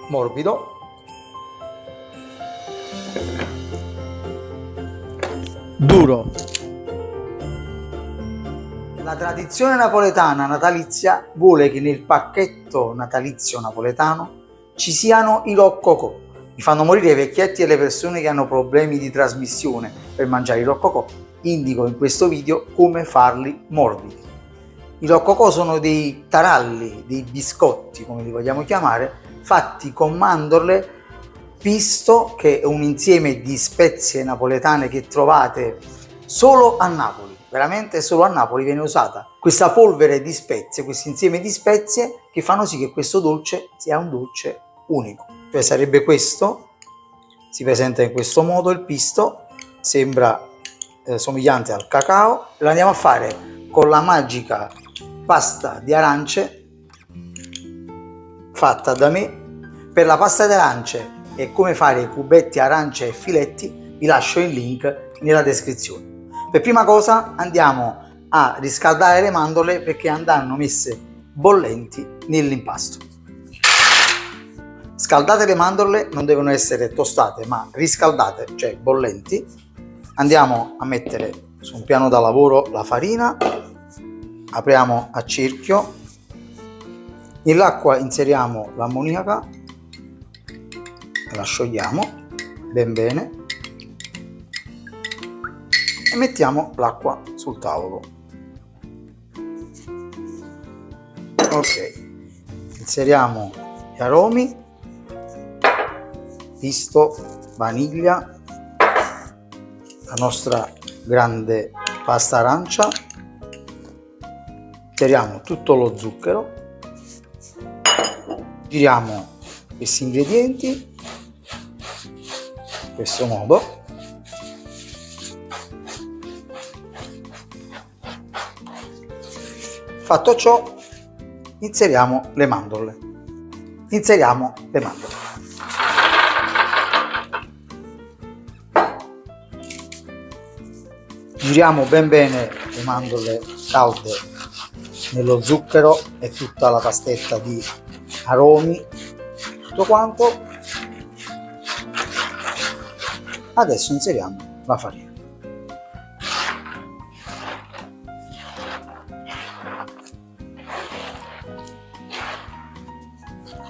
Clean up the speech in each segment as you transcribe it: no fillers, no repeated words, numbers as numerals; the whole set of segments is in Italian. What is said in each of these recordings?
morbido. Duro. La tradizione napoletana natalizia vuole che nel pacchetto natalizio napoletano ci siano i roccocò. Mi fanno morire i vecchietti e le persone che hanno problemi di trasmissione per mangiare i roccocò. Indico in questo video come farli morbidi. I roccocò sono dei taralli, dei biscotti, come li vogliamo chiamare, fatti con mandorle, pisto, che è un insieme di spezie napoletane che trovate solo a Napoli, veramente solo a Napoli viene usata questa polvere di spezie, questo insieme di spezie che fanno sì che questo dolce sia un dolce unico. Cioè sarebbe questo, si presenta in questo modo il pisto, sembra somigliante al cacao. Lo andiamo a fare con la magica pasta di arance fatta da me. Per la pasta di arance e come fare i cubetti arance e filetti vi lascio il link nella descrizione. Per prima cosa andiamo a riscaldare le mandorle perché andranno messe bollenti nell'impasto. Scaldate le mandorle, non devono essere tostate ma riscaldate, cioè bollenti. Andiamo a mettere su un piano da lavoro la farina, apriamo a cerchio, nell'acqua inseriamo l'ammoniaca, la sciogliamo ben bene e mettiamo l'acqua sul tavolo. Ok, inseriamo gli aromi, pisto, vaniglia, la nostra grande pasta arancia, inseriamo tutto lo zucchero, giriamo questi ingredienti in questo modo. Fatto ciò, inseriamo le mandorle. Giriamo ben bene le mandorle calde nello zucchero e tutta la pastetta di aromi, tutto quanto. Adesso inseriamo la farina.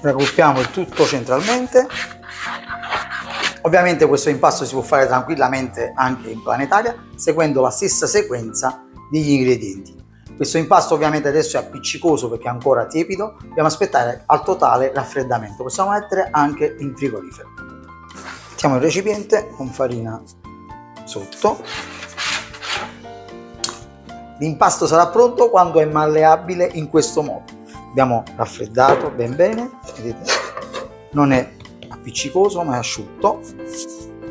Raggruppiamo il tutto centralmente. Ovviamente questo impasto si può fare tranquillamente anche in planetaria seguendo la stessa sequenza degli ingredienti. Questo impasto ovviamente adesso è appiccicoso perché è ancora tiepido, dobbiamo aspettare al totale raffreddamento, possiamo mettere anche in frigorifero. Mettiamo il recipiente con farina sotto. L'impasto sarà pronto quando è malleabile in questo modo. Abbiamo raffreddato ben bene, vedete? Non è appiccicoso ma è asciutto.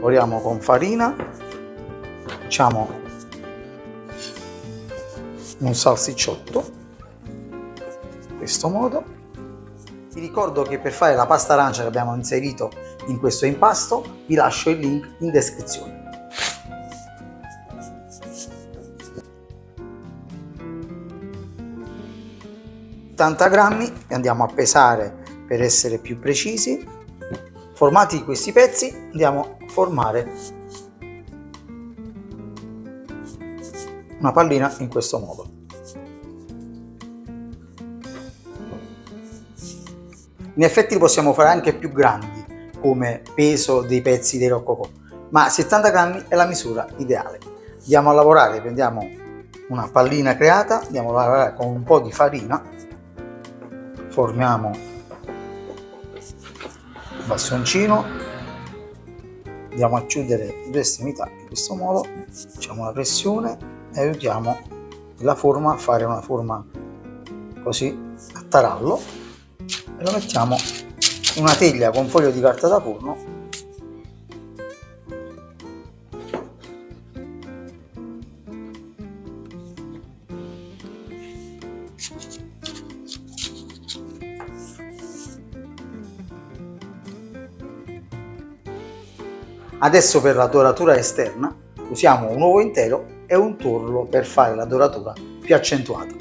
Coriamo con farina, facciamo un salsicciotto in questo modo. Vi ricordo che per fare la pasta arancia che abbiamo inserito in questo impasto vi lascio il link in descrizione. Grammi e andiamo a pesare per essere più precisi. Formati questi pezzi andiamo a formare una pallina in questo modo. In effetti li possiamo fare anche più grandi come peso dei pezzi dei roccocò, ma 70 grammi è la misura ideale. Andiamo a lavorare, prendiamo una pallina creata, andiamo a lavorare con un po' di farina, formiamo il bastoncino, andiamo a chiudere le estremità in questo modo, facciamo una pressione e aiutiamo la forma a fare una forma così a tarallo e lo mettiamo in una teglia con foglio di carta da forno. Adesso per la doratura esterna usiamo un uovo intero e un torlo per fare la doratura più accentuata.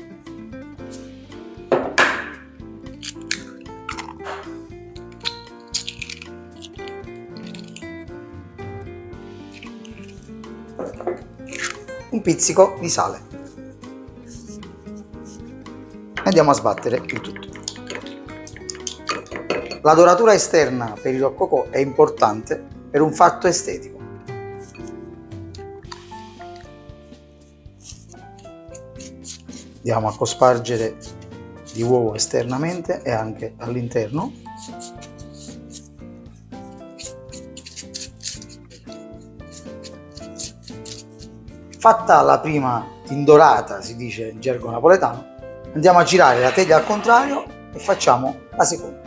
un pizzico di sale. Andiamo a sbattere il tutto. La doratura esterna per il rococò è importante per un fatto estetico. Andiamo a cospargere di uovo esternamente e anche all'interno. Fatta la prima tindorata, si dice in gergo napoletano, andiamo a girare la teglia al contrario e facciamo la seconda.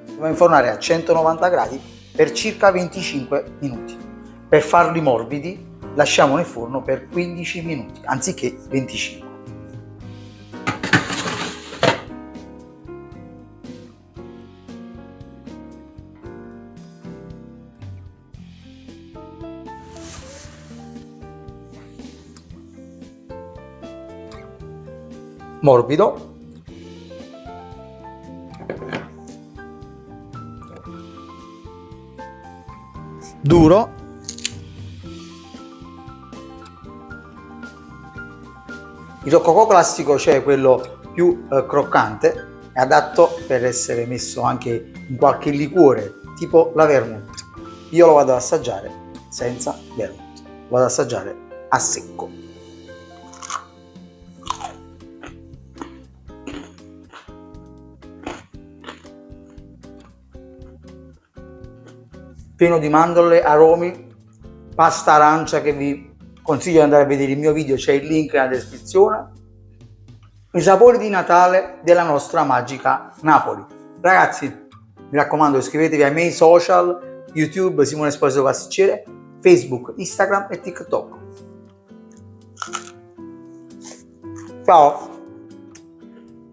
Andiamo a infornare a 190 gradi per circa 25 minuti. Per farli morbidi lasciamo nel forno per 15 minuti anziché 25. Morbido. Duro. Il rococò classico, cioè quello più croccante, è adatto per essere messo anche in qualche liquore, tipo la vermouth. Io lo vado ad assaggiare senza vermouth, lo vado ad assaggiare a secco. Pieno di mandorle, aromi, pasta arancia che vi consiglio di andare a vedere il mio video, c'è il link nella descrizione. I sapori di Natale della nostra magica Napoli. Ragazzi, mi raccomando, iscrivetevi ai miei social, YouTube Simone Esposito Pasticcere, Facebook, Instagram e TikTok. Ciao!